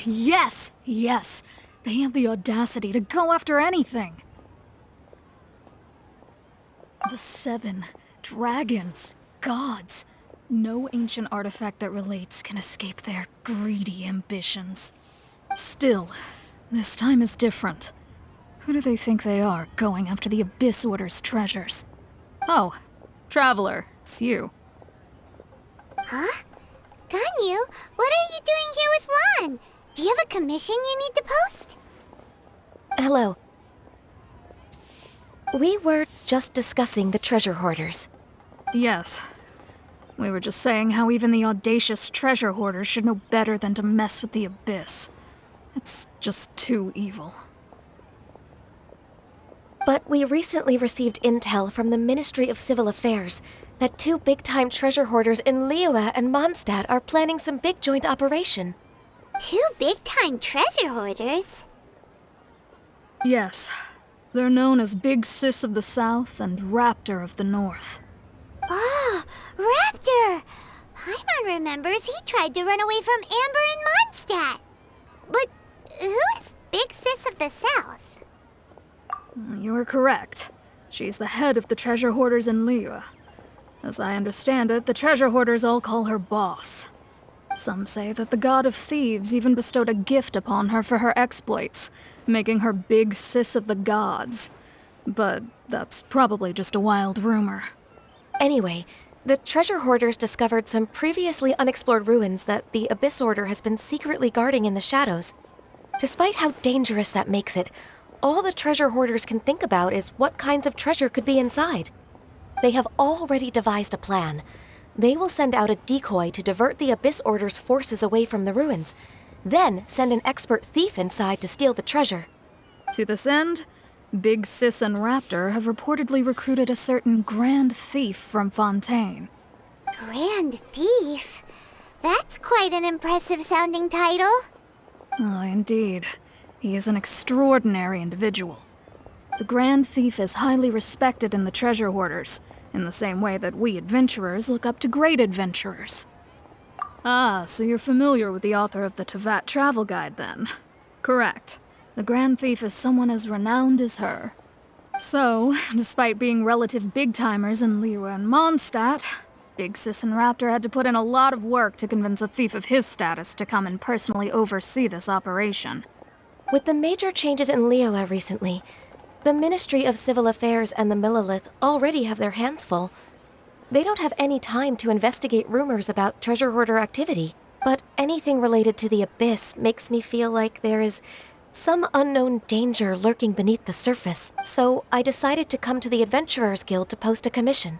Yes! Yes! They have the audacity to go after anything! The 7 dragons, gods. No ancient artifact that relates can escape their greedy ambitions. Still, this time is different. Who do they think they are, going after the Abyss Order's treasures? Oh, Traveler, it's you. Huh? Ganyu, what are you doing here with Lan? Do you have a commission you need to post? Hello. We were just discussing the treasure hoarders. Yes. We were just saying how even the audacious treasure hoarders should know better than to mess with the Abyss. It's just too evil. But we recently received intel from the Ministry of Civil Affairs that 2 big-time treasure hoarders in Liyue and Mondstadt are planning some big joint operation. 2 big-time treasure hoarders? Yes. They're known as Big Sis of the South and Raptor of the North. Oh, Raptor! Paimon remembers he tried to run away from Amber in Mondstadt. But who is Big Sis of the South? You are correct. She's the head of the treasure hoarders in Liyue. As I understand it, the treasure hoarders all call her boss. Some say that the god of thieves even bestowed a gift upon her for her exploits, making her Big Sis of the gods. But that's probably just a wild rumor. Anyway, the treasure hoarders discovered some previously unexplored ruins that the Abyss Order has been secretly guarding in the shadows. Despite how dangerous that makes it, all the treasure hoarders can think about is what kinds of treasure could be inside. They have already devised a plan. They will send out a decoy to divert the Abyss Order's forces away from the ruins, then send an expert thief inside to steal the treasure. To this end, Big Sis and Raptor have reportedly recruited a certain Grand Thief from Fontaine. Grand Thief? That's quite an impressive sounding title. Oh, indeed. He is an extraordinary individual. The Grand Thief is highly respected in the treasure hoarders, in the same way that we adventurers look up to great adventurers. Ah, so you're familiar with the author of the Teyvat travel guide, then? Correct. The Grand Thief is someone as renowned as her. So, despite being relative big-timers in Liyue and Mondstadt, Big Sis and Raptor had to put in a lot of work to convince a thief of his status to come and personally oversee this operation. With the major changes in Liyue recently, the Ministry of Civil Affairs and the Millelith already have their hands full. They don't have any time to investigate rumors about treasure hoarder activity, but anything related to the Abyss makes me feel like there is some unknown danger lurking beneath the surface, so I decided to come to the Adventurers Guild to post a commission.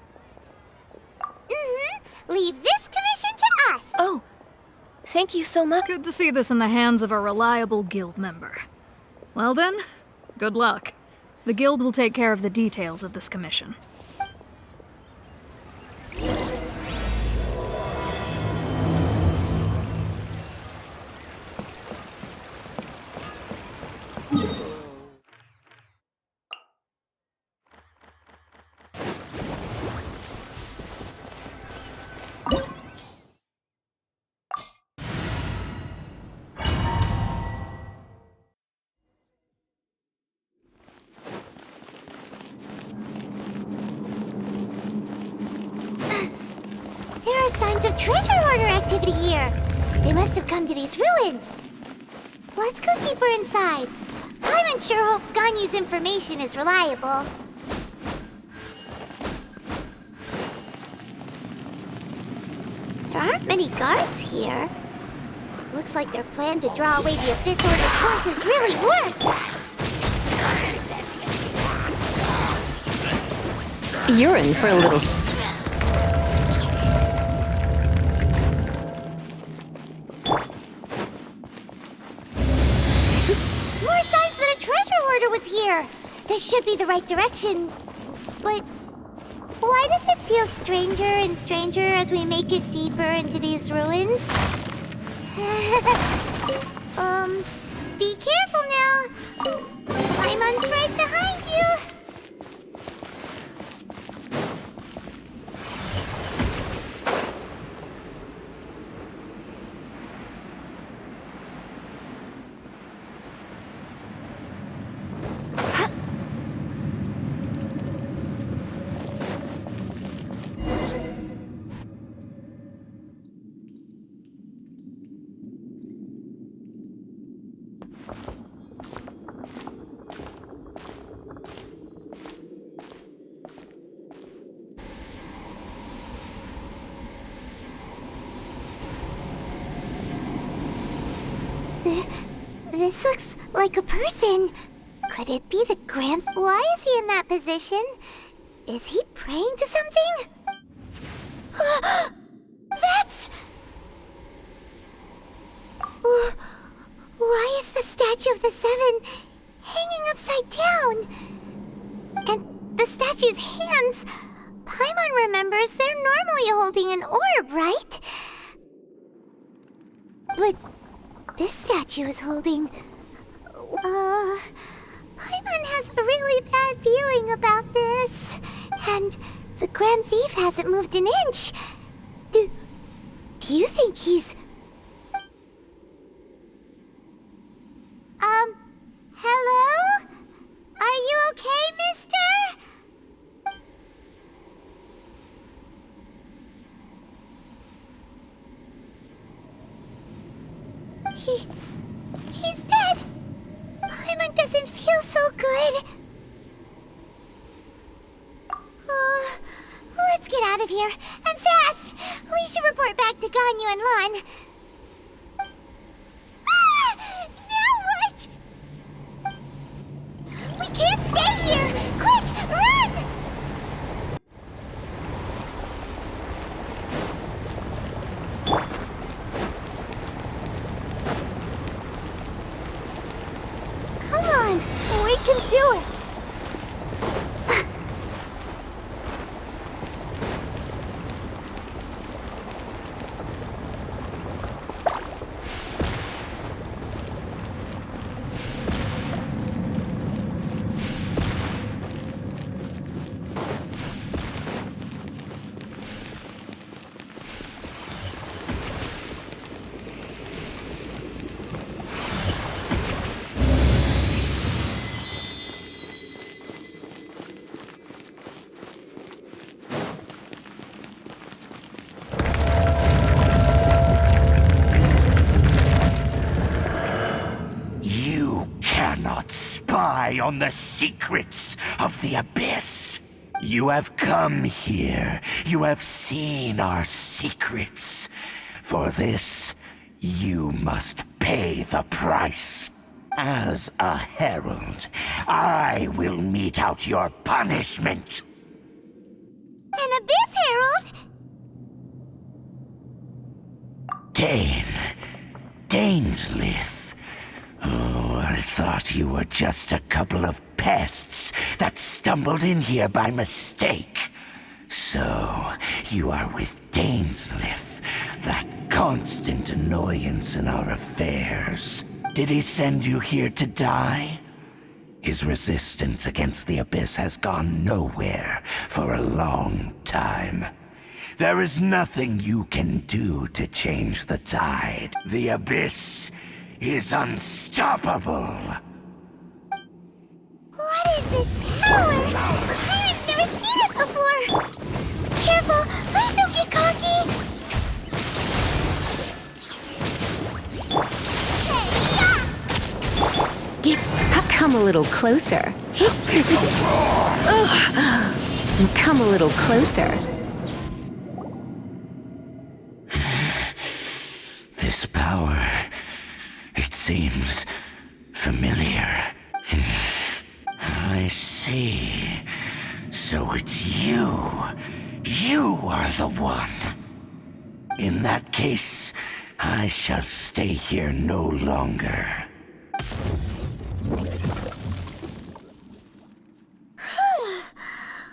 Leave this commission to us! Oh, thank you so much. Good to see this in the hands of a reliable guild member. Well then, good luck. The guild will take care of the details of this commission. There are signs of treasure hoarder activity here. They must have come to these ruins. Let's go deeper inside. Paimon sure hopes Ganyu's information is reliable. There aren't many guards here. Looks like their plan to draw away the Abyss Order's forces really worked. You're in for a little... More signs that a treasure hoarder was here. This should be the right direction. But why does it feel stranger and stranger as we make it deeper into these ruins? Be careful now. Paimon's right behind you. This looks like a person. Could it be the Grand... Why is he in that position? Is he praying to something? That's... Why is the statue of the Seven hanging upside down? And the statue's hands... Paimon remembers they're normally holding an orb, right? But this statue is holding... Paimon has a really bad feeling about this. And the Grand Thief hasn't moved an inch. Do you think he's... Hello? Are you okay, mister? He's dead. Paimon doesn't feel so good. Let's get out of here, and fast! We should report back to Ganyu and Lan. Now what? We can't stay here! Quick, run! Come on, we can do it! On the secrets of the Abyss. You have come here. You have seen our secrets. For this, you must pay the price. As a herald, I will mete out your punishment. An Abyss Herald? Dainsleif. Oh, I thought you were just a couple of pests that stumbled in here by mistake. So, you are with Dainsleif, that constant annoyance in our affairs. Did he send you here to die? His resistance against the Abyss has gone nowhere for a long time. There is nothing you can do to change the tide. The Abyss is unstoppable. What is this power? Pirates never seen it before. Careful, please don't get cocky. Come a little closer. Come a little closer. This power, it seems familiar. I see. So it's you. You are the one. In that case, I shall stay here no longer.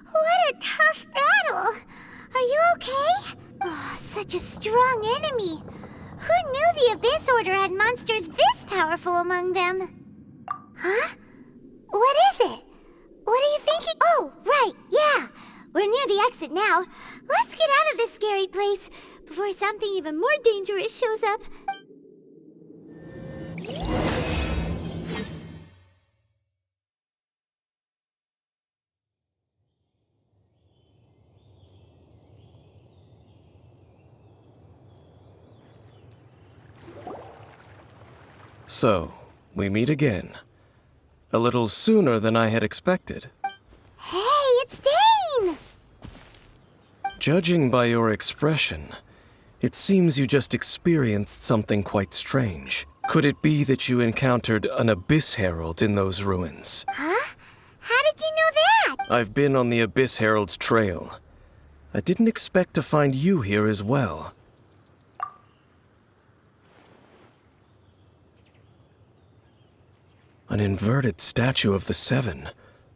What a tough battle. Are you okay? Oh, such a strong enemy. Who knew the Abyss Order had monsters this powerful among them? Huh? What is it? What are you thinking? Oh, right, yeah. We're near the exit now. Let's get out of this scary place before something even more dangerous shows up. So, we meet again. A little sooner than I had expected. Hey, it's Dane! Judging by your expression, it seems you just experienced something quite strange. Could it be that you encountered an Abyss Herald in those ruins? Huh? How did you know that? I've been on the Abyss Herald's trail. I didn't expect to find you here as well. An inverted statue of the Seven,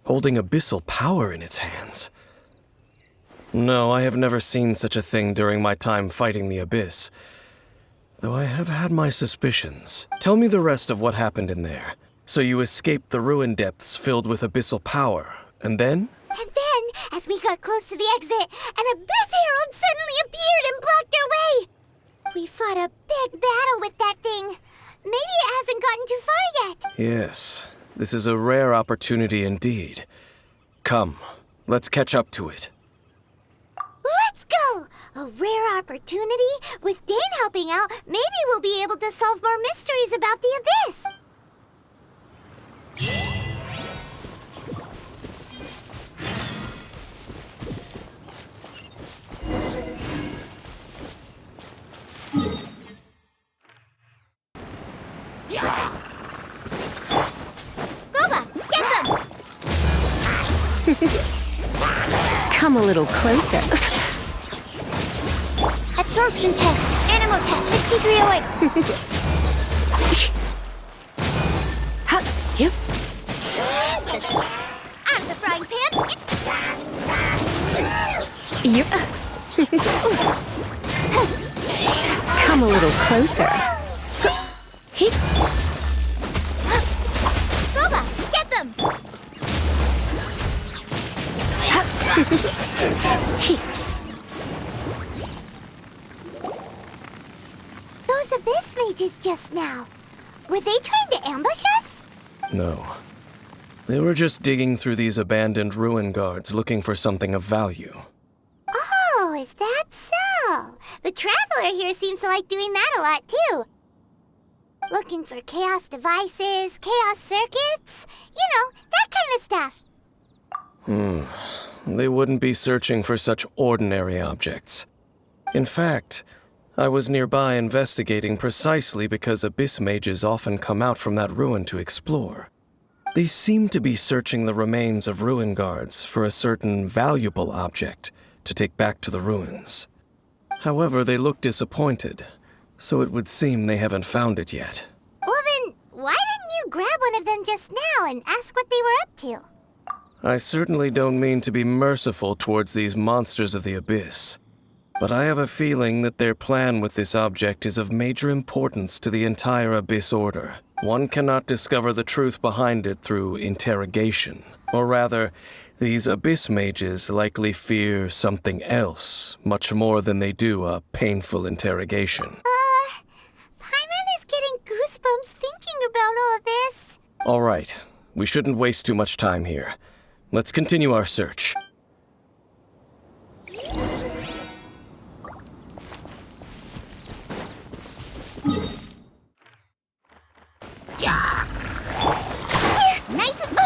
holding abyssal power in its hands. No, I have never seen such a thing during my time fighting the Abyss, though I have had my suspicions. Tell me the rest of what happened in there. So you escaped the ruin depths filled with abyssal power, and then? And then, as we got close to the exit, an Abyss Herald suddenly appeared and blocked our way! We fought a big battle with that thing. Maybe it hasn't gotten too far yet. Yes, this is a rare opportunity indeed. Come, let's catch up to it. Let's go! A rare opportunity? With Dane helping out, maybe we'll be able to solve more mysteries about the Abyss. Goba, get them! Come a little closer. Absorption test. Animal test 6308. Ha, you. Out of the frying pan. You. Come a little closer. Goba, get them! Those Abyss mages just now. Were they trying to ambush us? No. They were just digging through these abandoned ruin guards looking for something of value. Oh, is that so? The Traveler here seems to like doing that a lot, too. Looking for chaos devices, chaos circuits, you know, that kind of stuff. They wouldn't be searching for such ordinary objects. In fact, I was nearby investigating precisely because Abyss mages often come out from that ruin to explore. They seem to be searching the remains of ruin guards for a certain valuable object to take back to the ruins. However, they look disappointed, so it would seem they haven't found it yet. Well then, why didn't you grab one of them just now and ask what they were up to? I certainly don't mean to be merciful towards these monsters of the Abyss, but I have a feeling that their plan with this object is of major importance to the entire Abyss Order. One cannot discover the truth behind it through interrogation. Or rather, these Abyss mages likely fear something else, much more than they do a painful interrogation. Paimon is getting goosebumps thinking about all this. All right, we shouldn't waste too much time here. Let's continue our search. Nice and...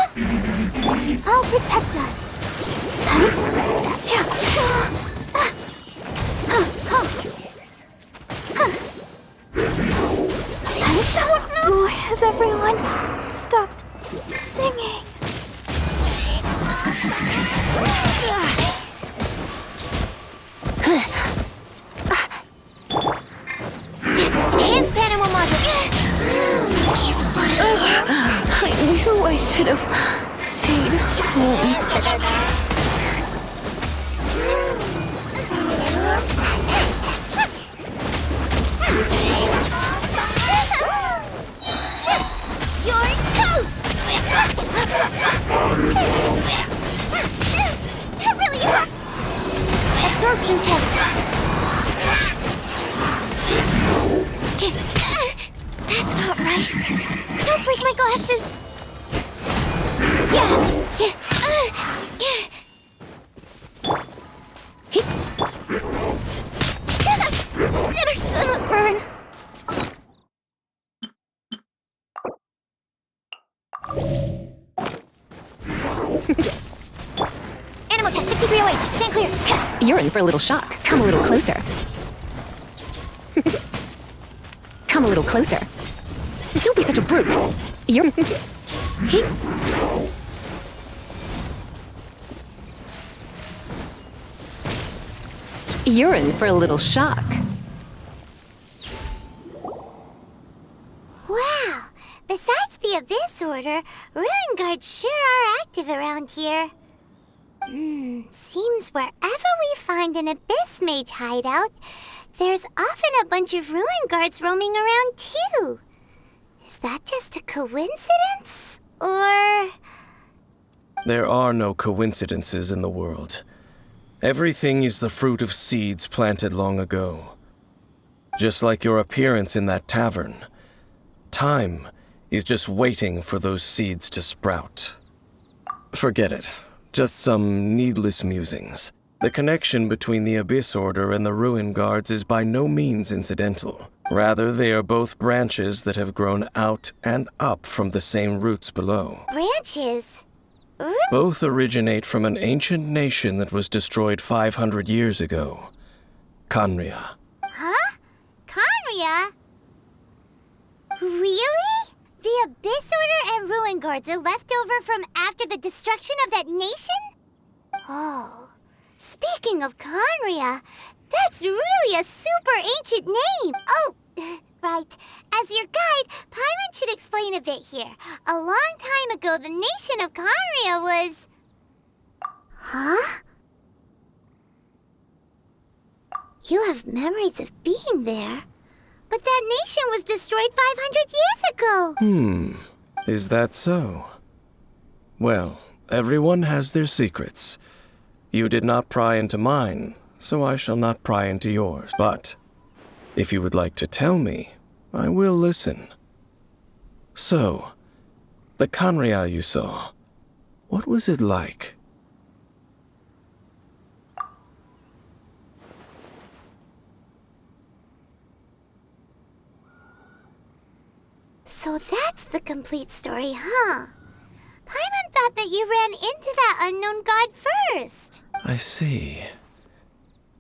I'll protect us. Why has everyone stopped singing? Enhanced animal module. I knew I should have stayed home. You're toast! That really hurt! Absorption test! That's not right. Don't break my glasses! Dinner's gonna burn! Animal test 6308. Stand clear. You're in for a little shock. Come a little closer. Come a little closer. Don't be such a brute. You're... You're in for a little shock. Wow! Besides the Abyss Order, Ruin Guards sure are active around here. Seems wherever we find an Abyss Mage hideout, there's often a bunch of Ruin Guards roaming around too. Is that just a coincidence? Or... There are no coincidences in the world. Everything is the fruit of seeds planted long ago. Just like your appearance in that tavern. Time is just waiting for those seeds to sprout. Forget it. Just some needless musings. The connection between the Abyss Order and the Ruin Guards is by no means incidental. Rather, they are both branches that have grown out and up from the same roots below. branches? Both originate from an ancient nation that was destroyed 500 years ago. Khaenri'ah. Huh? Khaenri'ah? Really? The Abyss Order and Ruin Guards are left over from after the destruction of that nation? Oh. Speaking of Khaenri'ah, that's really a super ancient name. Oh, right. As your guide, Paimon should explain a bit here. A long time ago, the nation of Khaenri'ah was... Huh? You have memories of being there. But that nation was destroyed 500 years ago. Is that so? Well, everyone has their secrets. You did not pry into mine, so I shall not pry into yours. But if you would like to tell me, I will listen. So, the Khaenri'ah you saw, what was it like? So that's the complete story, huh? Paimon thought that you ran into that unknown god first. I see.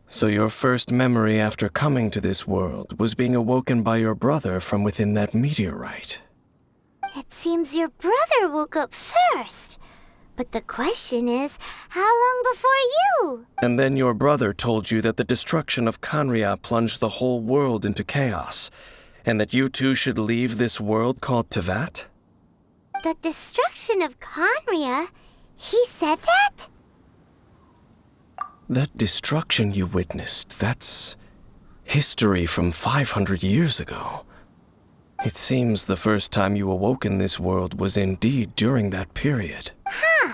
So your first memory after coming to this world was being awoken by your brother from within that meteorite. It seems your brother woke up first. But the question is, how long before you? And then your brother told you that the destruction of Khaenri'ah plunged the whole world into chaos, and that you two should leave this world called Teyvat? The destruction of Khaenri'ah? He said that? That destruction you witnessed, that's history from 500 years ago. It seems the first time you awoke in this world was indeed during that period. Huh.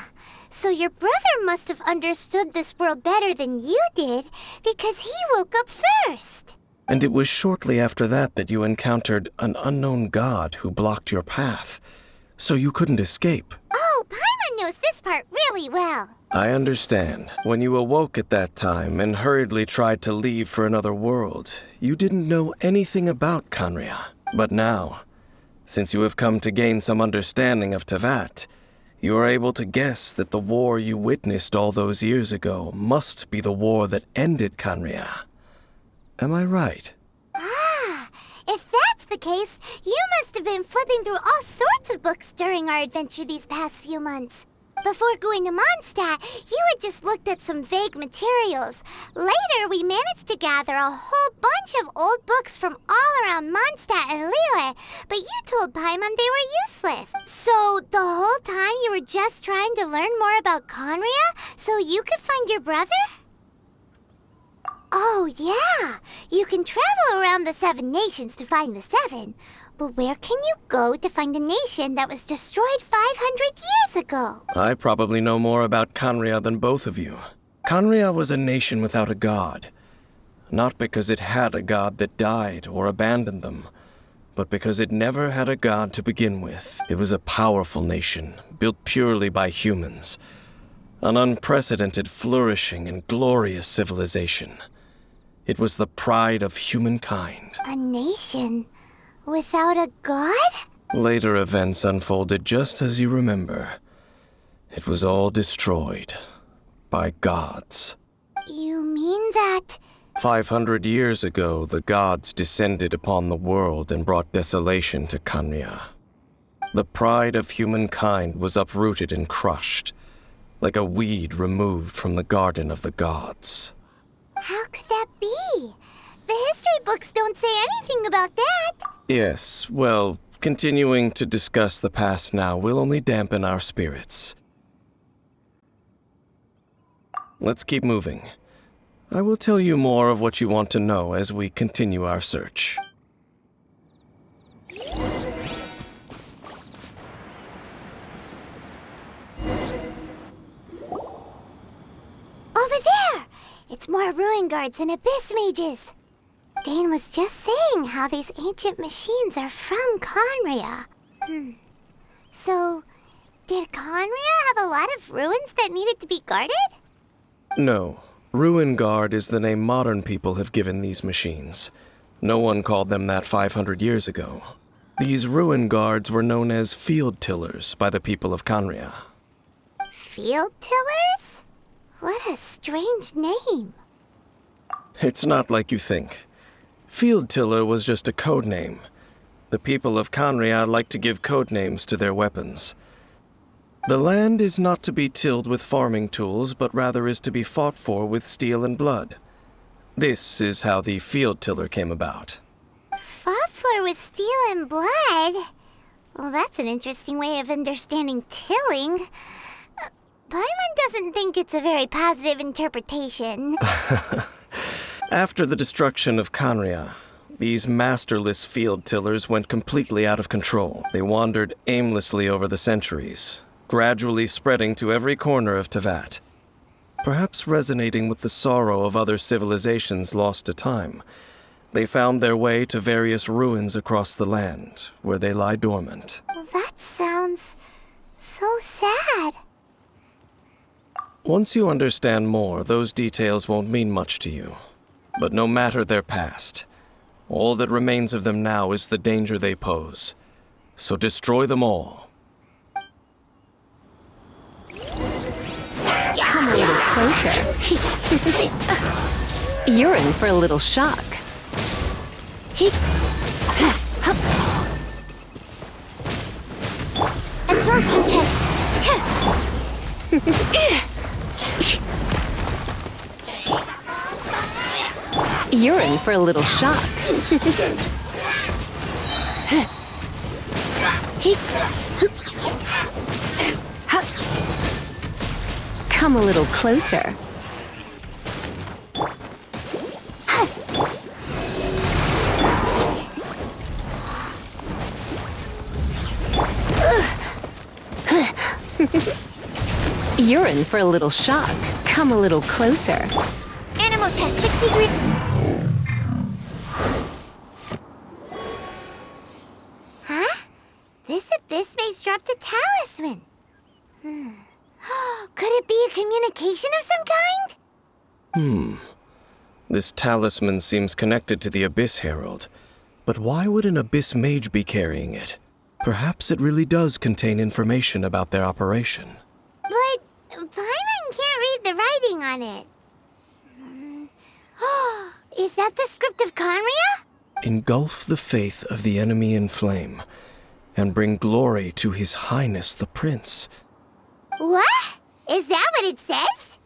So your brother must have understood this world better than you did, because he woke up first. And it was shortly after that that you encountered an unknown god who blocked your path, so you couldn't escape. Oh, Paimon knows this part really well. I understand. When you awoke at that time and hurriedly tried to leave for another world, you didn't know anything about Khaenri'ah. But now, since you have come to gain some understanding of Teyvat, you are able to guess that the war you witnessed all those years ago must be the war that ended Khaenri'ah. Am I right? Ah, if that's the case, you must have been flipping through all sorts of books during our adventure these past few months. Before going to Mondstadt, you had just looked at some vague materials. Later, we managed to gather a whole bunch of old books from all around Mondstadt and Liyue, but you told Paimon they were useless. So, the whole time you were just trying to learn more about Khaenri'ah so you could find your brother? Oh, yeah. You can travel around the 7 nations to find the 7. But where can you go to find a nation that was destroyed 500 years ago? I probably know more about Khaenri'ah than both of you. Khaenri'ah was a nation without a god. Not because it had a god that died or abandoned them, but because it never had a god to begin with. It was a powerful nation, built purely by humans. An unprecedented, flourishing, and glorious civilization. It was the pride of humankind. A nation without a god? Later events unfolded just as you remember. It was all destroyed by gods. You mean that 500 years ago, the gods descended upon the world and brought desolation to Khanria. The pride of humankind was uprooted and crushed, like a weed removed from the garden of the gods. How could that be? The history books don't say anything about that. Yes, well, continuing to discuss the past now will only dampen our spirits. Let's keep moving. I will tell you more of what you want to know as we continue our search. Over there! It's more ruin guards and abyss mages. Dane was just saying how these ancient machines are from Khanria. So, did Khanria have a lot of ruins that needed to be guarded? No. Ruin Guard is the name modern people have given these machines. No one called them that 500 years ago. These Ruin Guards were known as field tillers by the people of Khanria. Field tillers? What a strange name. It's not like you think. Field Tiller was just a code name. The people of Khanria like to give code names to their weapons. The land is not to be tilled with farming tools, but rather is to be fought for with steel and blood. This is how the Field Tiller came about. Fought for with steel and blood? Well, that's an interesting way of understanding tilling. Paimon doesn't think it's a very positive interpretation. After the destruction of Khanria, these masterless field tillers went completely out of control. They wandered aimlessly over the centuries, gradually spreading to every corner of Teyvat. Perhaps resonating with the sorrow of other civilizations lost to time, they found their way to various ruins across the land, where they lie dormant. Well, that sounds so sad. Once you understand more, those details won't mean much to you. But no matter their past, all that remains of them now is the danger they pose. So destroy them all. Come a little closer. You're in for a little shock. Absorption test. You're in for a little shock. Come a little closer. You're in for a little shock. Come a little closer. Animal test 63. Huh? This abyss maze dropped a talisman. Could it be a communication of some kind? This talisman seems connected to the Abyss Herald. But why would an Abyss Mage be carrying it? Perhaps it really does contain information about their operation. But Paimon can't read the writing on it. Is that the script of Khanria? Engulf the faith of the enemy in flame, and bring glory to His Highness the Prince. What? Is that what it says?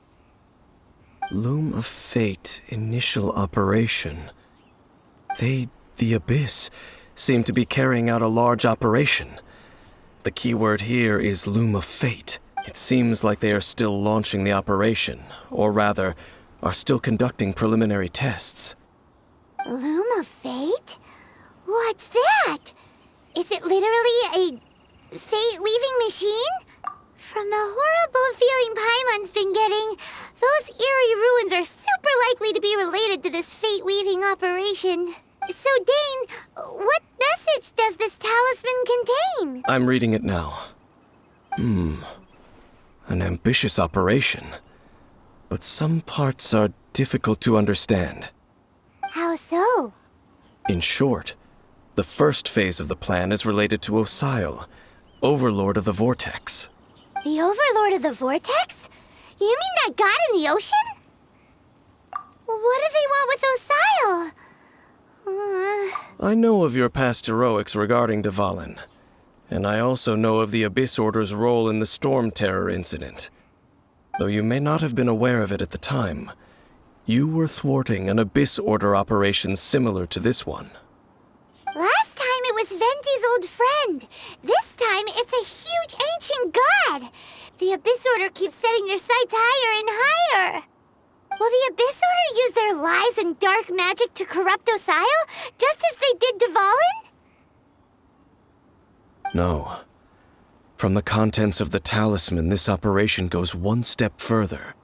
Loom of Fate, initial operation. They, the Abyss, seem to be carrying out a large operation. The keyword here is Loom of Fate. It seems like they are still launching the operation, or rather, are still conducting preliminary tests. Loom of Fate? What's that? Is it literally a fate-weaving machine? From the horrible feeling Paimon's been getting, those eerie ruins are super likely to be related to this fate-weaving operation. So, Dane, what message does this talisman contain? I'm reading it now. An ambitious operation. But some parts are difficult to understand. How so? In short, the first phase of the plan is related to Osial, Overlord of the Vortex. The Overlord of the Vortex? You mean that god in the ocean? What do they want with Osile? I know of your past heroics regarding Dvalin, and I also know of the Abyss Order's role in the Storm Terror incident. Though you may not have been aware of it at the time, you were thwarting an Abyss Order operation similar to this one. Last time it was Venti's old friend. This time it's a huge ancient god. The Abyss Order keeps setting their sights higher and higher. Will the Abyss Order use their lies and dark magic to corrupt Osile, just as they did Dvalin? No. From the contents of the talisman, this operation goes one step further.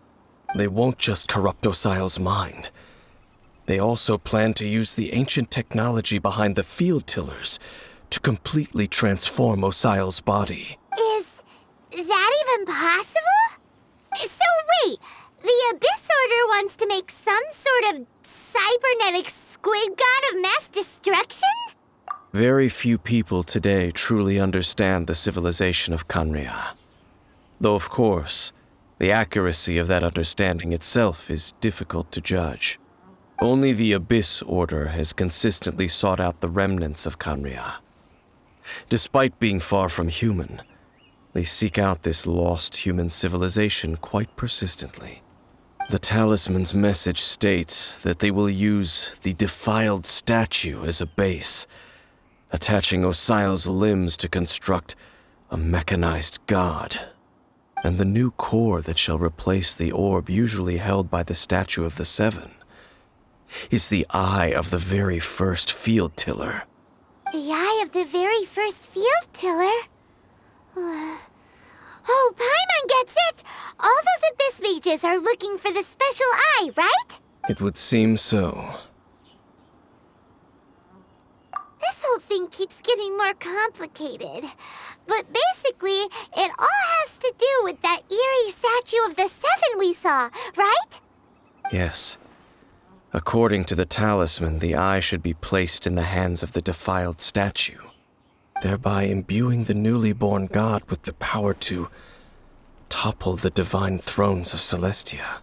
They won't just corrupt Osile's mind. They also plan to use the ancient technology behind the field tillers to completely transform Osile's body. Is that even possible? So wait, the Abyss Order wants to make some sort of cybernetic squid god of mass destruction? Very few people today truly understand the civilization of Khaenri'ah. Though, of course, the accuracy of that understanding itself is difficult to judge. Only the Abyss Order has consistently sought out the remnants of Khaenri'ah. Despite being far from human, they seek out this lost human civilization quite persistently. The talisman's message states that they will use the defiled statue as a base, attaching Osile's limbs to construct a mechanized god. And the new core that shall replace the orb usually held by the Statue of the Seven is the eye of the very first field tiller. The eye of the very first field tiller? Oh, Paimon gets it! All those Abyss mages are looking for the special eye, right? It would seem so. This whole thing keeps getting more complicated. But basically, it all has to do with that eerie Statue of the Seven we saw, right? Yes. According to the talisman, the eye should be placed in the hands of the defiled statue, thereby imbuing the newly born god with the power to topple the divine thrones of Celestia.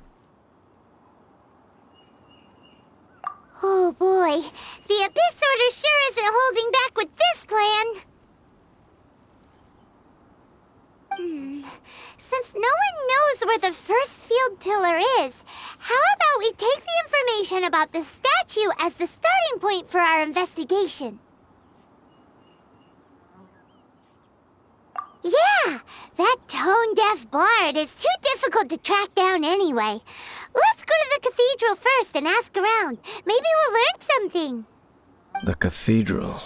Oh boy, the Abyss Order sure isn't holding back with this plan. Since no one knows where the first field tiller is, how about we take the information about the statue as the starting point for our investigation? Yeah, that tone-deaf bard is too difficult to track down anyway. Let's go to the cathedral first and ask around. Maybe we'll learn something. The cathedral.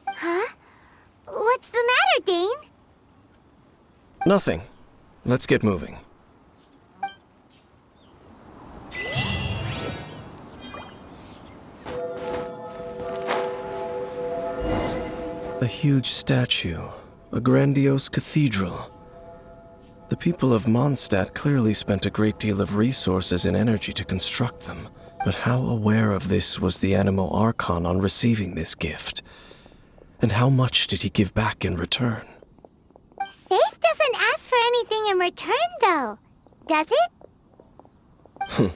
Huh? What's the matter, Dane? Nothing. Let's get moving. A huge statue, a grandiose cathedral. The people of Mondstadt clearly spent a great deal of resources and energy to construct them. But how aware of this was the Animo Archon on receiving this gift? And how much did he give back in return? Faith doesn't ask for anything in return, though. Does it?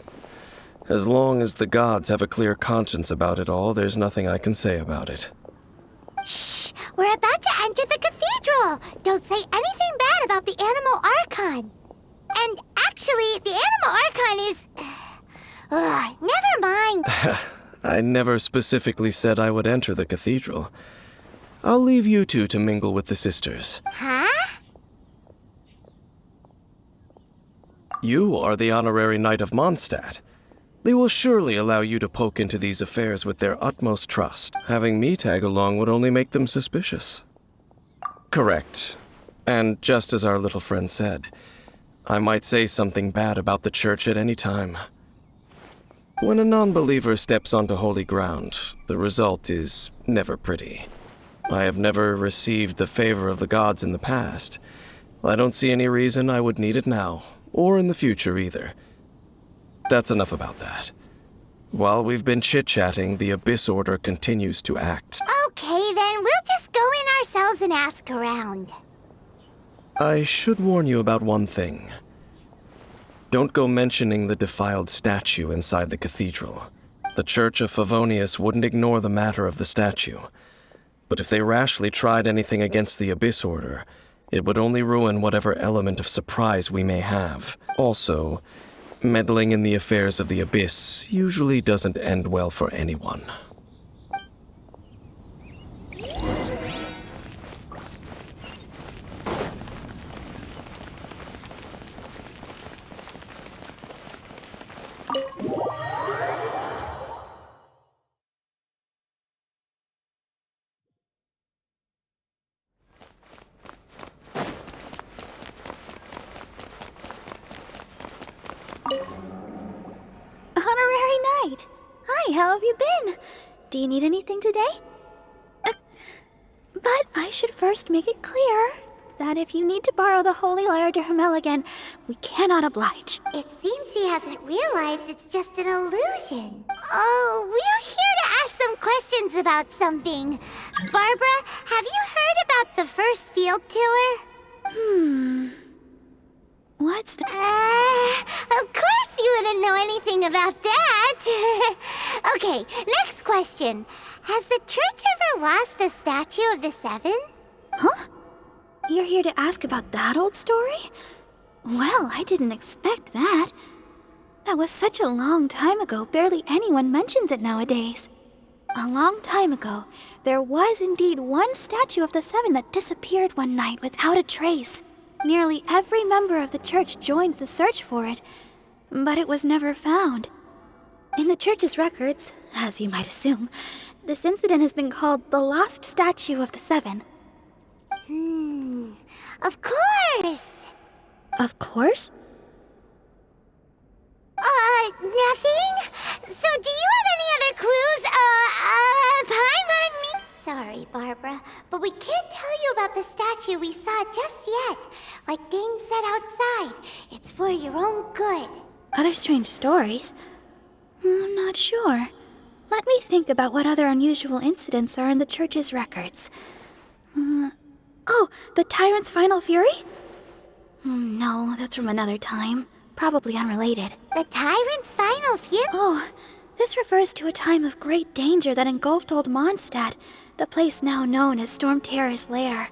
As long as the gods have a clear conscience about it all, there's nothing I can say about it. Shh! We're about to enter the cathedral! Don't say anything bad about the Animo Archon. And actually, the Animo Archon is... never mind. I never specifically said I would enter the cathedral. I'll leave you two to mingle with the sisters. Huh? You are the honorary knight of Mondstadt. They will surely allow you to poke into these affairs with their utmost trust. Having me tag along would only make them suspicious. Correct. And just as our little friend said, I might say something bad about the church at any time. When a non-believer steps onto holy ground, the result is never pretty. I have never received the favor of the gods in the past. I don't see any reason I would need it now, or in the future either. That's enough about that. While we've been chit-chatting, the Abyss Order continues to act. Okay, then we'll just go in ourselves and ask around. I should warn you about one thing. Don't go mentioning the defiled statue inside the cathedral. The Church of Favonius wouldn't ignore the matter of the statue. But if they rashly tried anything against the Abyss Order, it would only ruin whatever element of surprise we may have. Also, meddling in the affairs of the Abyss usually doesn't end well for anyone. Honorary Knight! Hi, how have you been? Do you need anything today? But I should first make it clear that if you need to borrow the Holy Lyre to Hermel again, we cannot oblige. It seems she hasn't realized it's just an illusion. Oh, we're here to ask some questions about something. Barbara, have you heard about the first field tiller? What's the... Of course you wouldn't know anything about that. Okay, next question. Has the church ever lost a statue of the Seven? Huh? You're here to ask about that old story? Well, I didn't expect that. That was such a long time ago, barely anyone mentions it nowadays. A long time ago, there was indeed one statue of the Seven that disappeared one night without a trace. Nearly every member of the church joined the search for it, but it was never found. In the church's records, as you might assume, this incident has been called the Lost Statue of the Seven. Of course! Of course? Nothing? So do you have any other clues? Paimon me? Sorry, Barbara, but we can't tell you about the statue we saw just yet. Like Dane said outside, it's for your own good. Other strange stories? I'm not sure. Let me think about what other unusual incidents are in the church's records. Oh, the Tyrant's Final Fury? No, that's from another time. Probably unrelated. The Tyrant's Final Fury? Oh, this refers to a time of great danger that engulfed old Mondstadt, the place now known as Storm Terror's lair.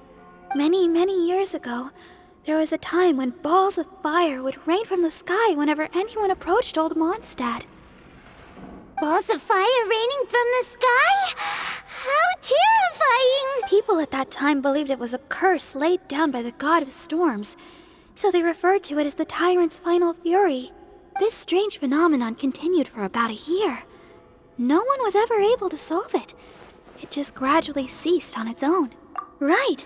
Many, many years ago, there was a time when balls of fire would rain from the sky whenever anyone approached old Mondstadt. Balls of fire raining from the sky? How terrifying! People at that time believed it was a curse laid down by the god of storms, so they referred to it as the Tyrant's Final Fury. This strange phenomenon continued for about a year. No one was ever able to solve it. It just gradually ceased on its own. Right.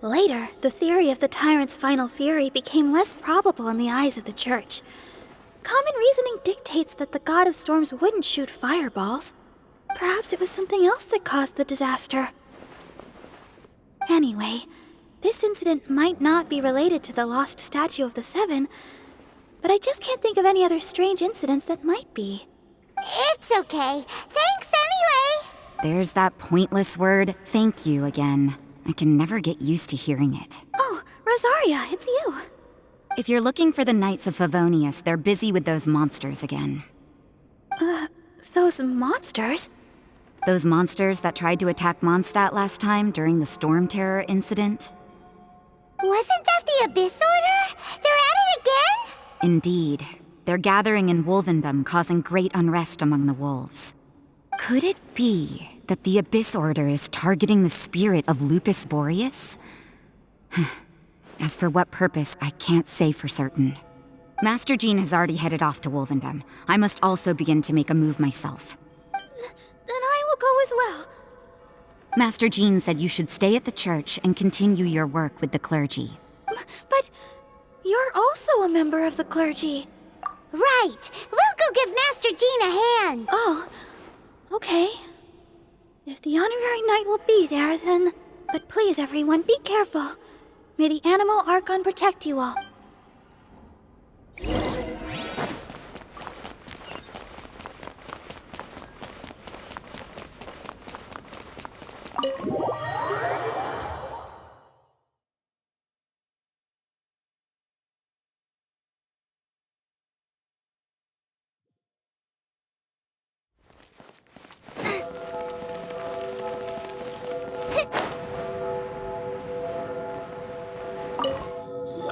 Later, the theory of the Tyrant's Final Fury became less probable in the eyes of the church. Common reasoning dictates that the god of storms wouldn't shoot fireballs. Perhaps it was something else that caused the disaster. Anyway, this incident might not be related to the lost statue of the Seven, but I just can't think of any other strange incidents that might be. It's okay. Thanks anyway. There's that pointless word, thank you, again. I can never get used to hearing it. Oh, Rosaria, it's you. If you're looking for the Knights of Favonius, they're busy with those monsters again. Those monsters? Those monsters that tried to attack Mondstadt last time during the Storm Terror incident? Wasn't that the Abyss Order? They're at it again? Indeed. They're gathering in Wolvendom, causing great unrest among the wolves. Could it be that the Abyss Order is targeting the spirit of Lupus Boreas? As for what purpose, I can't say for certain. Master Jean has already headed off to Wolvendom. I must also begin to make a move myself. Then I will go as well. Master Jean said you should stay at the church and continue your work with the clergy. But you're also a member of the clergy. Right. We'll go give Master Jean a hand. Oh, okay. If the Honorary Knight will be there, then... But please, everyone, be careful. May the Animal Archon protect you all.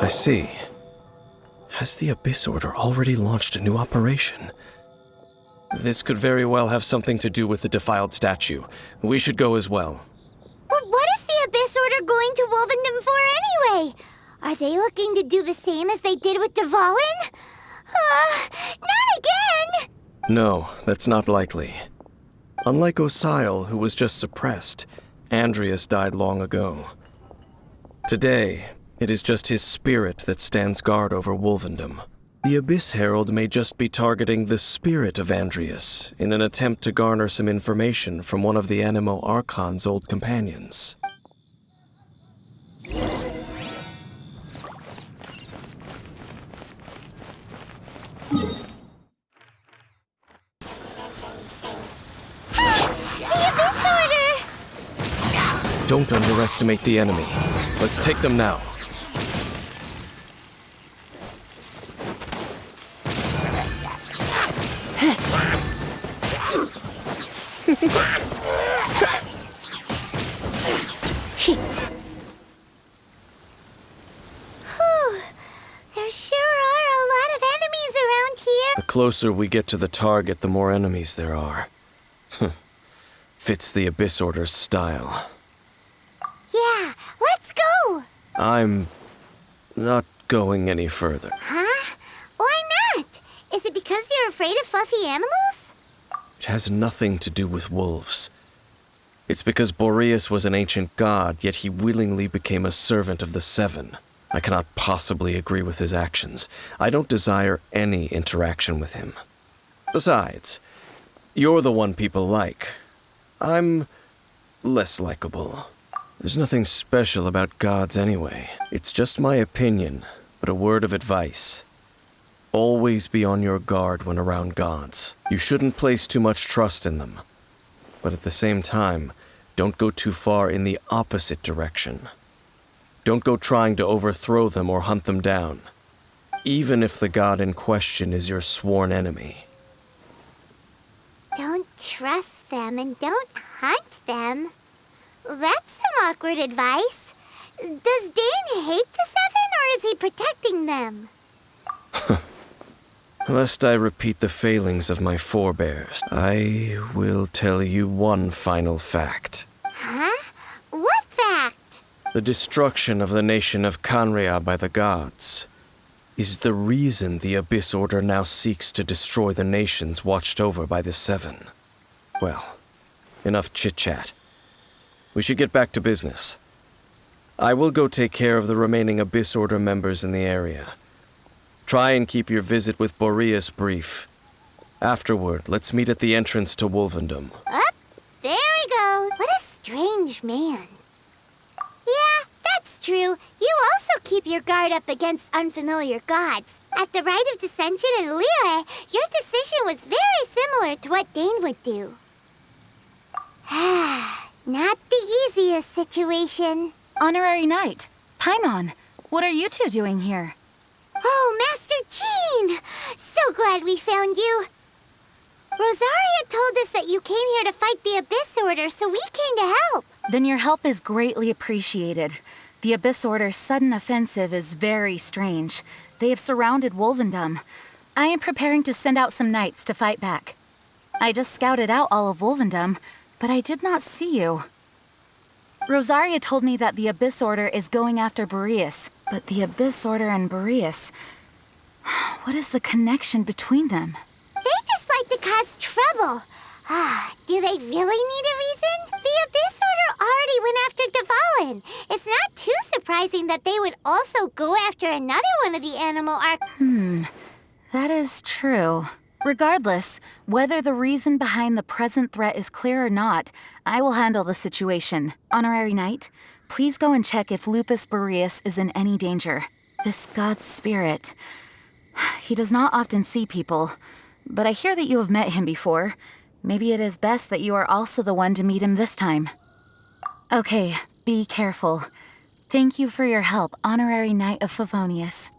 I see. Has the Abyss Order already launched a new operation? This could very well have something to do with the defiled statue. We should go as well. But what is the Abyss Order going to Wolvendom for anyway? Are they looking to do the same as they did with Dvalin? Not again! No, that's not likely. Unlike Osile, who was just suppressed, Andrias died long ago. Today, it is just his spirit that stands guard over Wolvendom. The Abyss Herald may just be targeting the spirit of Andrias in an attempt to garner some information from one of the Animo Archon's old companions. Don't underestimate the enemy. Let's take them now. There sure are a lot of enemies around here. The closer we get to the target, the more enemies there are. Fits the Abyss Order's style. Yeah, let's go! I'm not going any further. Huh? Why not? Is it because you're afraid of fluffy animals? It has nothing to do with wolves. It's because Boreas was an ancient god, yet he willingly became a servant of the Seven. I cannot possibly agree with his actions. I don't desire any interaction with him. Besides, you're the one people like. I'm less likable. There's nothing special about gods anyway. It's just my opinion, but a word of advice. Always be on your guard when around gods. You shouldn't place too much trust in them. But at the same time, don't go too far in the opposite direction. Don't go trying to overthrow them or hunt them down, even if the god in question is your sworn enemy. Don't trust them and don't hunt them. That's some awkward advice. Does Dane hate the Seven, or is he protecting them? Lest I repeat the failings of my forebears, I will tell you one final fact. Huh? What fact? The destruction of the nation of Canria by the gods is the reason the Abyss Order now seeks to destroy the nations watched over by the Seven. Well, enough chit-chat. We should get back to business. I will go take care of the remaining Abyss Order members in the area. Try and keep your visit with Boreas brief. Afterward, let's meet at the entrance to Wolvendom. Up, there we go. What a strange man. Yeah, that's true. You also keep your guard up against unfamiliar gods. At the Rite of Dissension in Liyue, your decision was very similar to what Dane would do. Not the easiest situation. Honorary Knight, Paimon, what are you two doing here? Oh, Master Jean! So glad we found you. Rosaria told us that you came here to fight the Abyss Order, so we came to help. Then your help is greatly appreciated. The Abyss Order's sudden offensive is very strange. They have surrounded Wolvendom. I am preparing to send out some knights to fight back. I just scouted out all of Wolvendom, but I did not see you. Rosaria told me that the Abyss Order is going after Boreas, but the Abyss Order and Boreas... What is the connection between them? They just like to cause trouble. Do they really need a reason? The Abyss Order already went after Dvalin. It's not too surprising that they would also go after another one of the animal That is true. Regardless, whether the reason behind the present threat is clear or not, I will handle the situation. Honorary Knight, please go and check if Lupus Boreas is in any danger. This god's spirit... He does not often see people, but I hear that you have met him before. Maybe it is best that you are also the one to meet him this time. Okay, be careful. Thank you for your help, Honorary Knight of Favonius.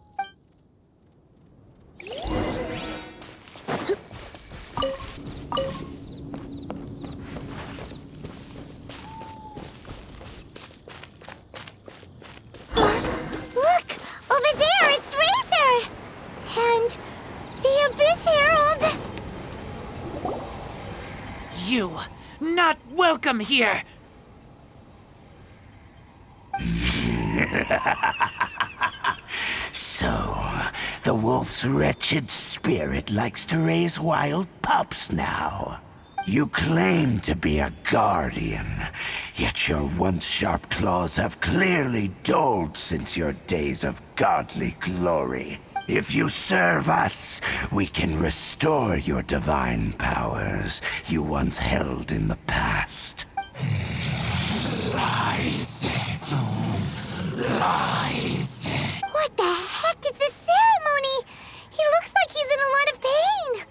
Look! Over You, not welcome here! So, the wolf's wretched spirit likes to raise wild pups now. You claim to be a guardian, yet your once sharp claws have clearly dulled since your days of godly glory. If you serve us, we can restore your divine powers you once held in the past. Lies. Lies. What the heck is this ceremony? He looks like he's in a lot of pain.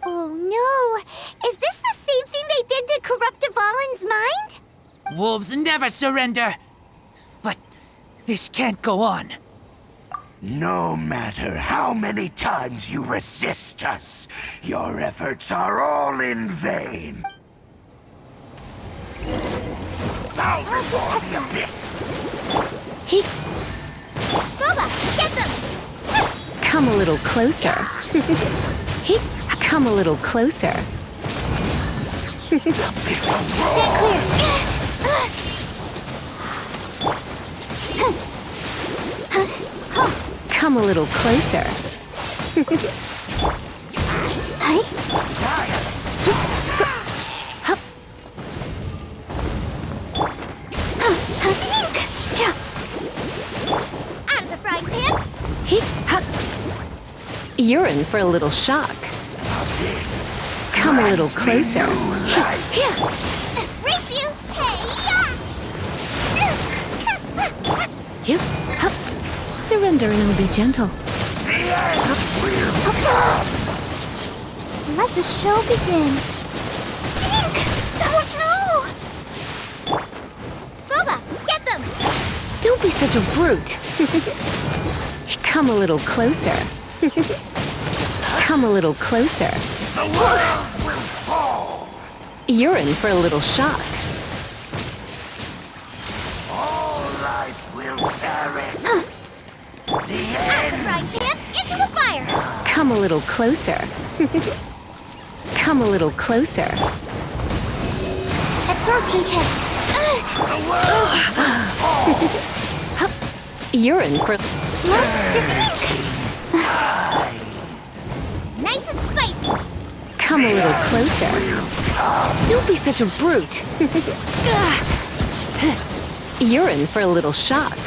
Oh no, is this the same thing they did to corrupt Dvalin's mind? Wolves never surrender! But this can't go on. No matter how many times you resist us, your efforts are all in vain. Bow before the abyss! Boba, get them! Come a little closer. Come a little closer. The abyss will roar! Come a little closer. Out of the frying pan! You're in for a little shock. Come a little closer. Race you! Yep. Surrender and I'll be gentle. Let the show begin. Oh no! Boba, get them! Don't be such a brute. Come a little closer. Come a little closer. The world will fall! You're in for a little shock. All life will perish! The end! Frying pan, into the fire! Come a little closer. Come a little closer. Absorption test! The world will fall! You're in for... Nice and spicy! Come a little closer. Don't be such a brute. You're in for a little shock.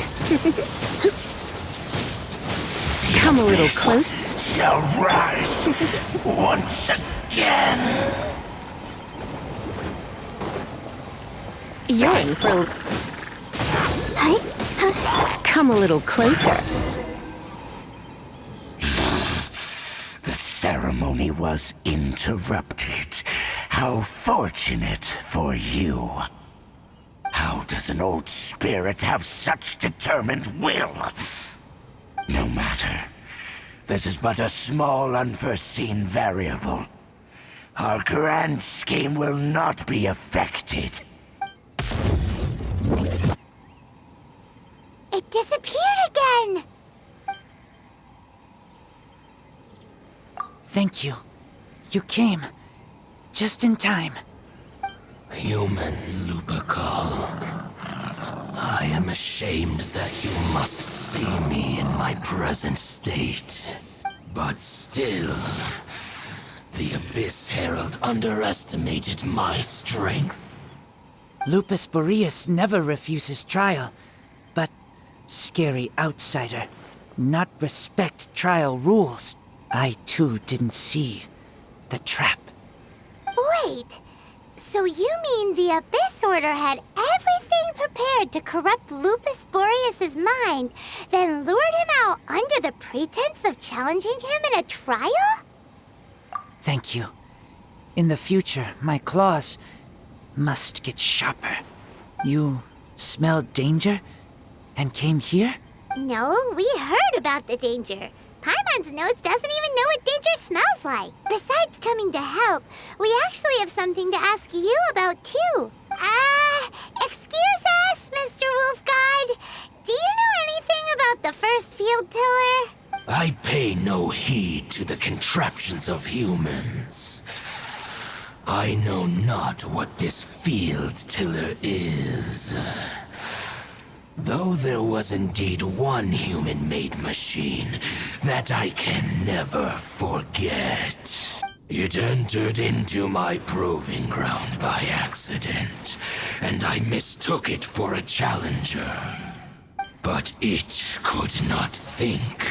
Come a little closer. Shall rise once again. You're in for a... Come a little closer. The ceremony was interrupted. How fortunate for you. How does an old spirit have such determined will? No matter. This is but a small unforeseen variable. Our grand scheme will not be affected. It disappeared again! Thank you. You came. Just in time. Human Lupercal. I am ashamed that you must see me in my present state. But still, the Abyss Herald underestimated my strength. Lupus Boreas never refuses trial, but scary outsider, not respect trial rules. I too didn't see the trap. Wait, so you mean the Abyss Order had everything prepared to corrupt Lupus Boreas' mind, then lured him out under the pretense of challenging him in a trial? Thank you. In the future, my claws must get sharper. You smelled danger and came here? No, we heard about the danger. Paimon's nose doesn't even know what danger smells like. Besides coming to help, we actually have something to ask you about, too. Excuse us, Mr. Wolf God. Do you know anything about the first field tiller? I pay no heed to the contraptions of humans. I know not what this field tiller is. Though there was indeed one human-made machine that I can never forget. It entered into my proving ground by accident, and I mistook it for a challenger. But it could not think,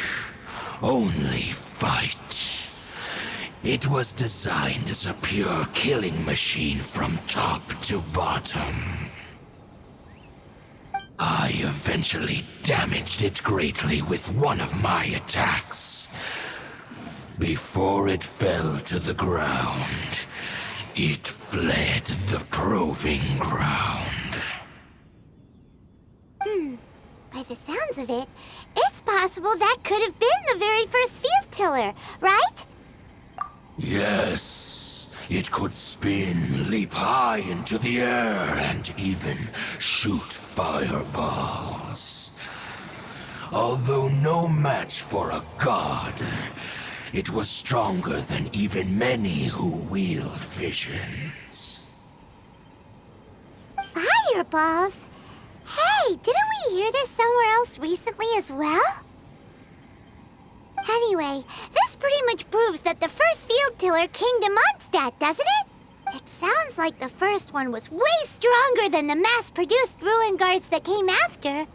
only fight. It was designed as a pure killing machine from top to bottom. I eventually damaged it greatly with one of my attacks. Before it fell to the ground, it fled the proving ground. By the sounds of it, it's possible that could have been the very first field tiller, right? Yes, it could spin, leap high into the air, and even shoot fireballs. Although no match for a god, it was stronger than even many who wield visions. Fireballs? Hey, didn't we hear this somewhere else recently as well? Anyway, this pretty much proves that the first field tiller came to Mondstadt, doesn't it? It sounds like the first one was way stronger than the mass-produced ruin guards that came after.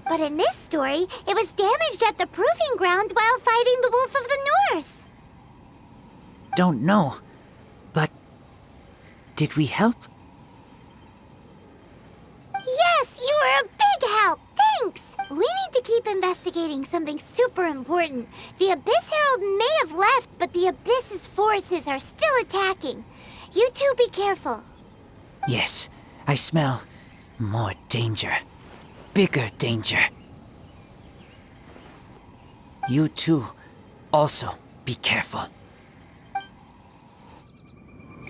But in this story, it was damaged at the proving ground while fighting the Wolf of the North. Don't know, but did we help? Yes, you were a big help. Thanks. We need to keep investigating something super important. The Abyss Herald may have left, but the Abyss's forces are still attacking. You two be careful. Yes, I smell more danger. Bigger danger. You too, also be careful.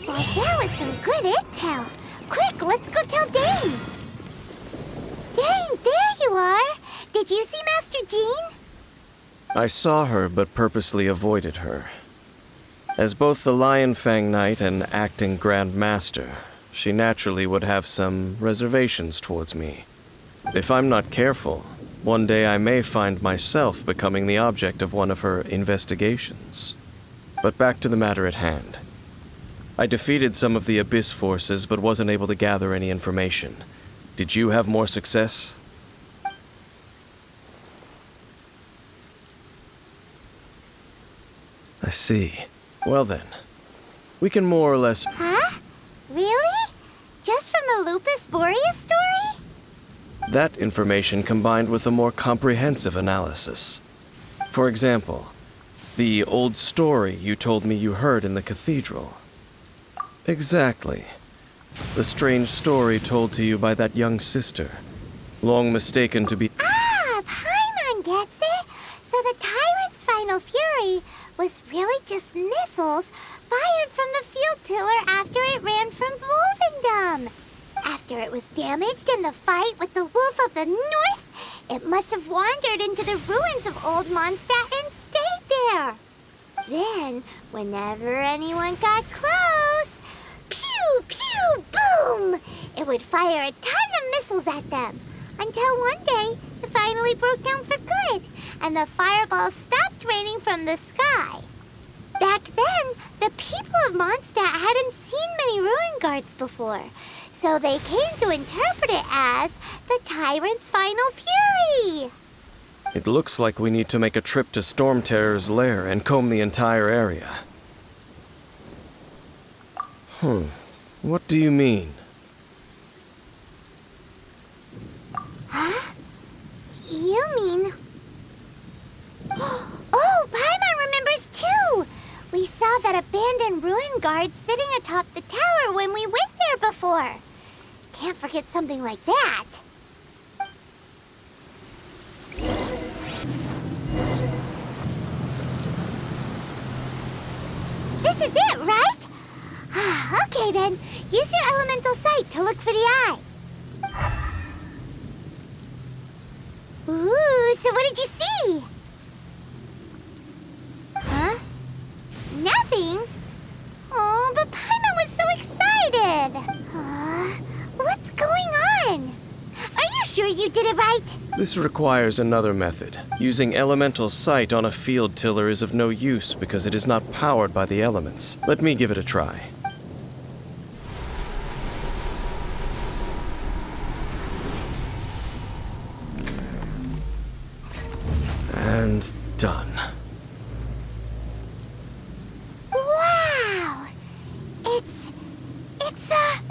Well, that was some good intel. Quick, let's go tell Dane. Dane, there you are. Did you see Master Jean? I saw her, but purposely avoided her. As both the Lion Fang Knight and acting Grand Master, she naturally would have some reservations towards me. If I'm not careful, one day I may find myself becoming the object of one of her investigations. But back to the matter at hand. I defeated some of the Abyss forces, but wasn't able to gather any information. Did you have more success? I see. Well then, we can more or less... Huh? Really? Just from the Lupus Boreas story? That information combined with a more comprehensive analysis. For example, the old story you told me you heard in the cathedral. Exactly. The strange story told to you by that young sister, long mistaken to be... Ah, Paimon gets it. So the Tyrant's final fury was really just missiles fired from the field tiller after it ran from Wolvendom. After it was damaged in the fight with the Wolf of the North, it must have wandered into the ruins of Old Mondstadt and stayed there. Then, whenever anyone got close, pew, pew, boom! It would fire a ton of missiles at them. Until one day, it finally broke down for good, and the fireballs stopped raining from the sky. Back then, the people of Mondstadt hadn't seen many ruin guards before, so they came to interpret it as the Tyrant's final fury. It looks like we need to make a trip to Storm Terror's lair and comb the entire area. What do you mean? Huh? You mean... Oh, Paimon remembers too! We saw that abandoned ruin guard sitting atop the tower when we went there before. Can't forget something like that. This is it, right? Okay then, use your elemental sight to look for the eye. Ooh, so what did you see? Huh? Nothing? Oh, but Paimon that you did it right? This requires another method. Using elemental sight on a field tiller is of no use because it is not powered by the elements. Let me give it a try. And done. Wow! It's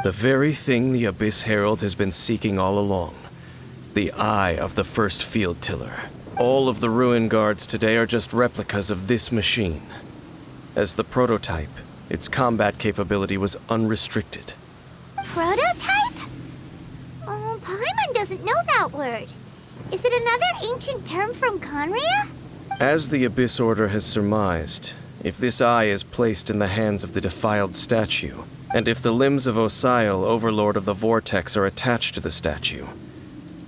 the very thing the Abyss Herald has been seeking all along. The eye of the first field tiller. All of the ruin guards today are just replicas of this machine. As the prototype, its combat capability was unrestricted. Prototype? Oh, Paimon doesn't know that word. Is it another ancient term from Conria? As the Abyss Order has surmised, if this eye is placed in the hands of the defiled statue, and if the limbs of Osiel, Overlord of the Vortex, are attached to the statue,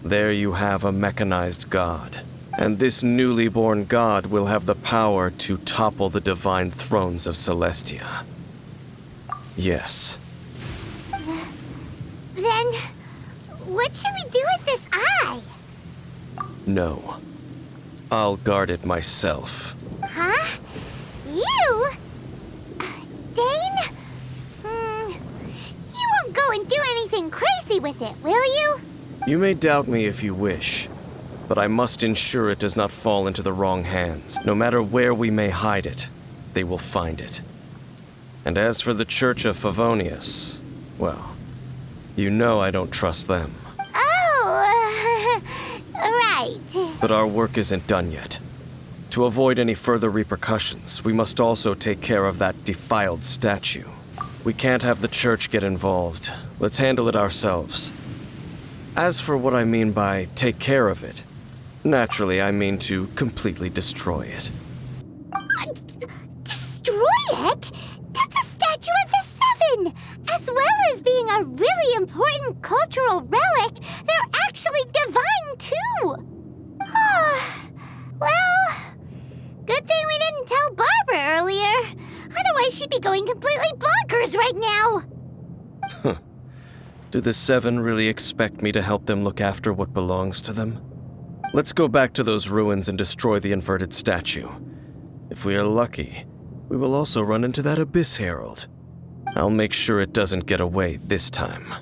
there you have a mechanized god. And this newly born god will have the power to topple the divine thrones of Celestia. Yes. Then, what should we do with this eye? No. I'll guard it myself. Huh? You? Dane? You won't go and do anything crazy with it, will you? You may doubt me if you wish, but I must ensure it does not fall into the wrong hands. No matter where we may hide it, they will find it. And as for the Church of Favonius, well, you know I don't trust them. Oh, right. But our work isn't done yet. To avoid any further repercussions, we must also take care of that defiled statue. We can't have the Church get involved. Let's handle it ourselves. As for what I mean by take care of it, naturally I mean to completely destroy it. Destroy it? That's a statue of the Seven! As well as being a really important cultural relic, they're actually divine too! Well, good thing we didn't tell Barbara earlier. Otherwise she'd be going completely bonkers right now! Do the Seven really expect me to help them look after what belongs to them? Let's go back to those ruins and destroy the inverted statue. If we are lucky, we will also run into that Abyss Herald. I'll make sure it doesn't get away this time.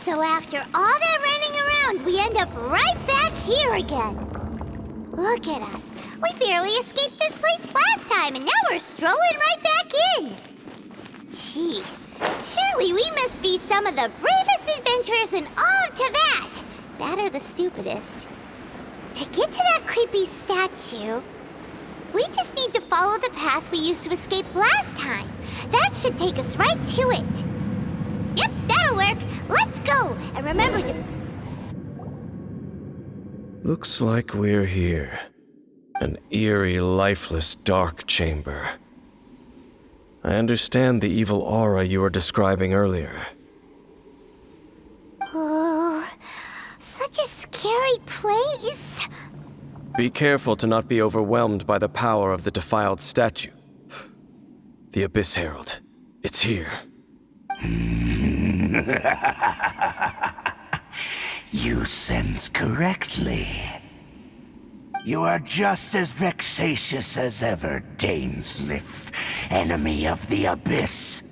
So after all that running around, we end up right back here again. Look at us. We barely escaped this place last time, and now we're strolling right back in. Gee, surely we must be some of the bravest adventurers in all of Teyvat. That or the stupidest. To get to that creepy statue, we just need to follow the path we used to escape last time. That should take us right to it. Yep, that'll work. Let's go, and remember to... Looks like we're here. An eerie, lifeless, dark chamber. I understand the evil aura you were describing earlier. Oh, such a scary place. Be careful to not be overwhelmed by the power of the defiled statue. The Abyss Herald. It's here. You sense correctly. You are just as vexatious as ever, Dainsleif, enemy of the Abyss.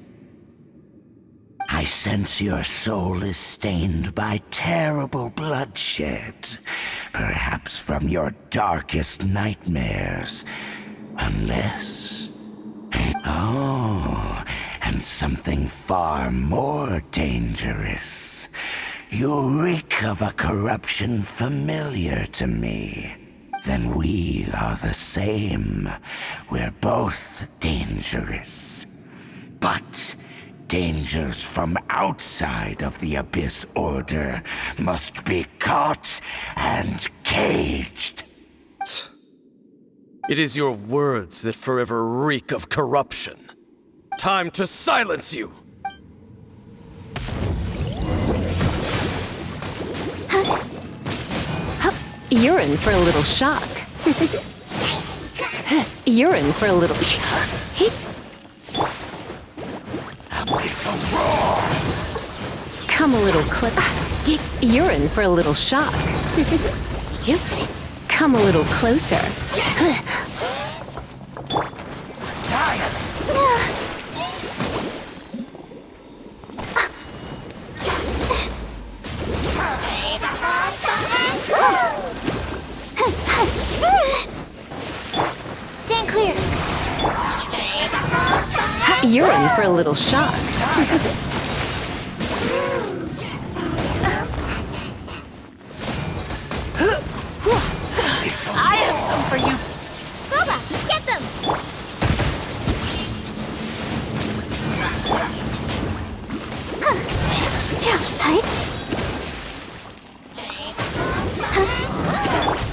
I sense your soul is stained by terrible bloodshed, perhaps from your darkest nightmares, unless... Oh, and something far more dangerous. You reek of a corruption familiar to me. Then we are the same. We're both dangerous. But dangers from outside of the Abyss Order must be caught and caged. It is your words that forever reek of corruption. Time to silence you! You're in for a little shock. You're in for a little shock. Come a little closer. You're in for a little shock. Come a little closer. Stand clear. You're in for a little shock. I have some for you. Boba, get them!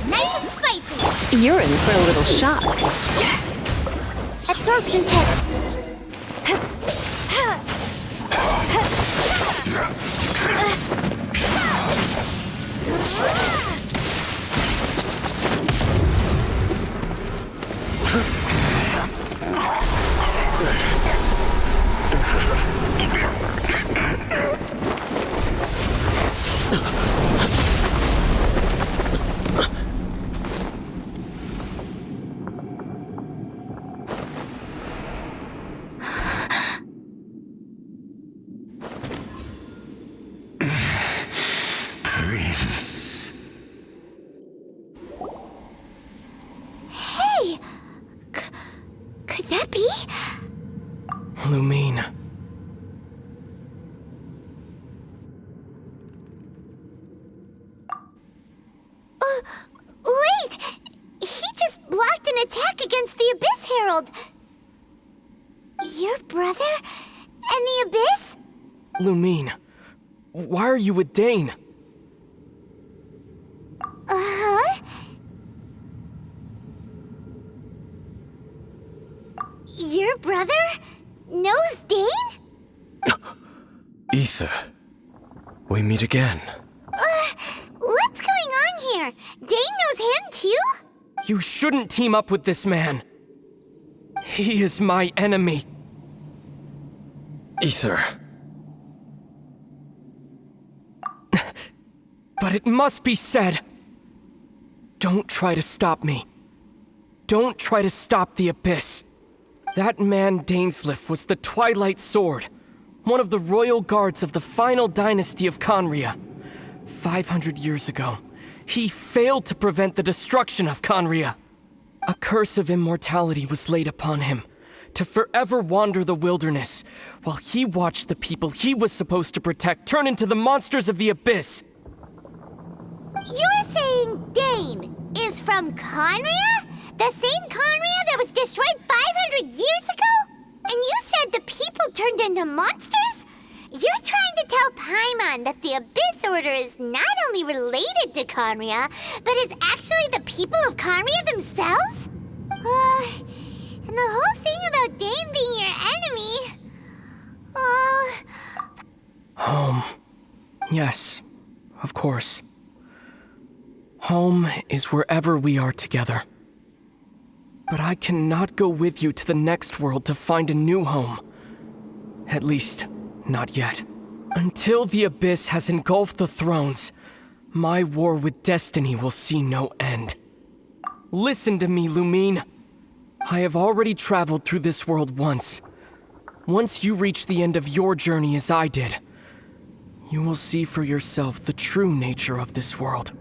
Nice and spicy. You're in for a little shock. Absorption test. Hey! Could that be? Lumine. Wait! He just blocked an attack against the Abyss Herald! Your brother? And the Abyss? Lumine, why are you with Dane? Uh-huh? Your brother knows Dane? Ether. We meet again. What's going on here? Dane knows him too? You shouldn't team up with this man. He is my enemy. Ether. But it must be said. Don't try to stop me. Don't try to stop the Abyss. That man Dainsleif was the Twilight Sword, one of the royal guards of the final dynasty of Conria. 500 years ago, he failed to prevent the destruction of Conria. A curse of immortality was laid upon him, to forever wander the wilderness, while he watched the people he was supposed to protect turn into the monsters of the Abyss. You're saying Dane is from Conria? The same Conria that was destroyed 500 years ago? And you said the people turned into monsters? You're trying to tell Paimon that the Abyss Order is not only related to Conria, but is actually the people of Conria themselves? And the whole thing about Dane being your enemy... Home. Yes, of course. Home is wherever we are together. But I cannot go with you to the next world to find a new home. At least, not yet. Until the Abyss has engulfed the thrones, my war with destiny will see no end. Listen to me, Lumine. I have already traveled through this world once. Once you reach the end of your journey as I did, you will see for yourself the true nature of this world.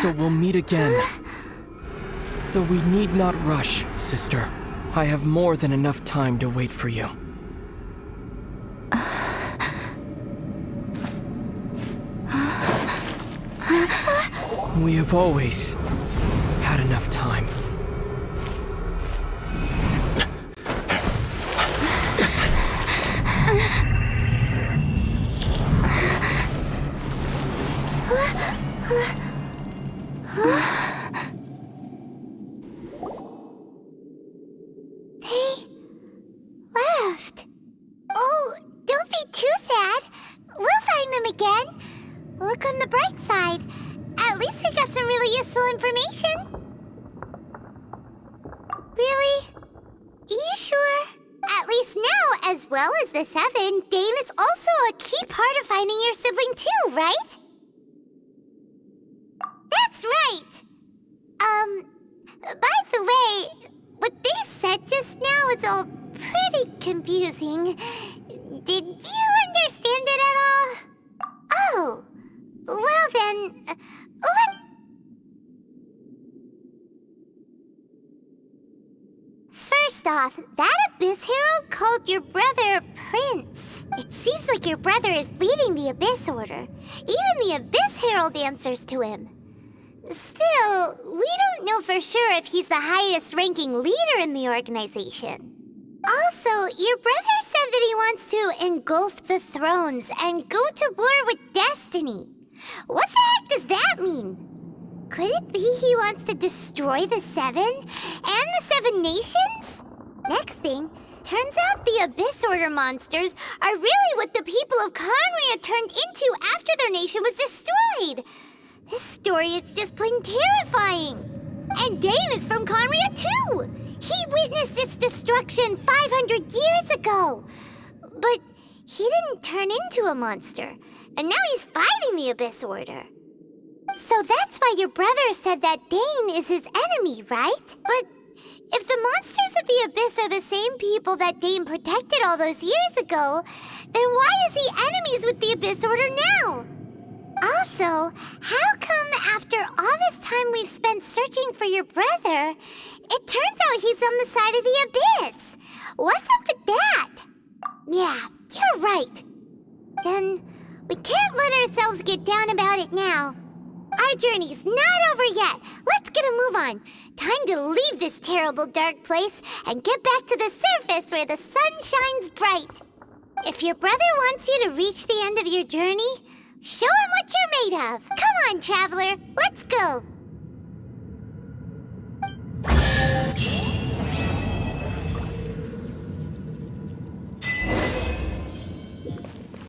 So we'll meet again. Though we need not rush, sister. I have more than enough time to wait for you. We have always had enough time. They left. Oh, don't be too sad. some really useful information. Really? You sure? At least now, as well as the 7, Dane is also a key part of finding your sibling too, right? That's right! By the way, what they said just now is all pretty confusing. Did you understand it at all? Oh, well then, what? First off, that Abyss Herald called your brother Prince. It seems like your brother is leading the Abyss Order. Even the Abyss Herald answers to him. Still, we don't know for sure if he's the highest-ranking leader in the organization. Also, your brother said that he wants to engulf the thrones and go to war with Destiny. What the heck does that mean? Could it be he wants to destroy the 7 and the 7 nations? Next thing, turns out the Abyss Order monsters are really what the people of Conria turned into after their nation was destroyed. This story is just plain terrifying. And Dane is from Conria too. He witnessed its destruction 500 years ago. But he didn't turn into a monster. And now he's fighting the Abyss Order. So that's why your brother said that Dane is his enemy, right? But if the monsters of the Abyss are the same people that Dane protected all those years ago, then why is he enemies with the Abyss Order now? Also, how come after all this time we've spent searching for your brother, it turns out he's on the side of the Abyss? What's up with that? Yeah, you're right. Then we can't let ourselves get down about it now. Our journey's not over yet. Let's get a move on. Time to leave this terrible dark place and get back to the surface where the sun shines bright. If your brother wants you to reach the end of your journey, show him what you're made of. Come on, traveler. Let's go.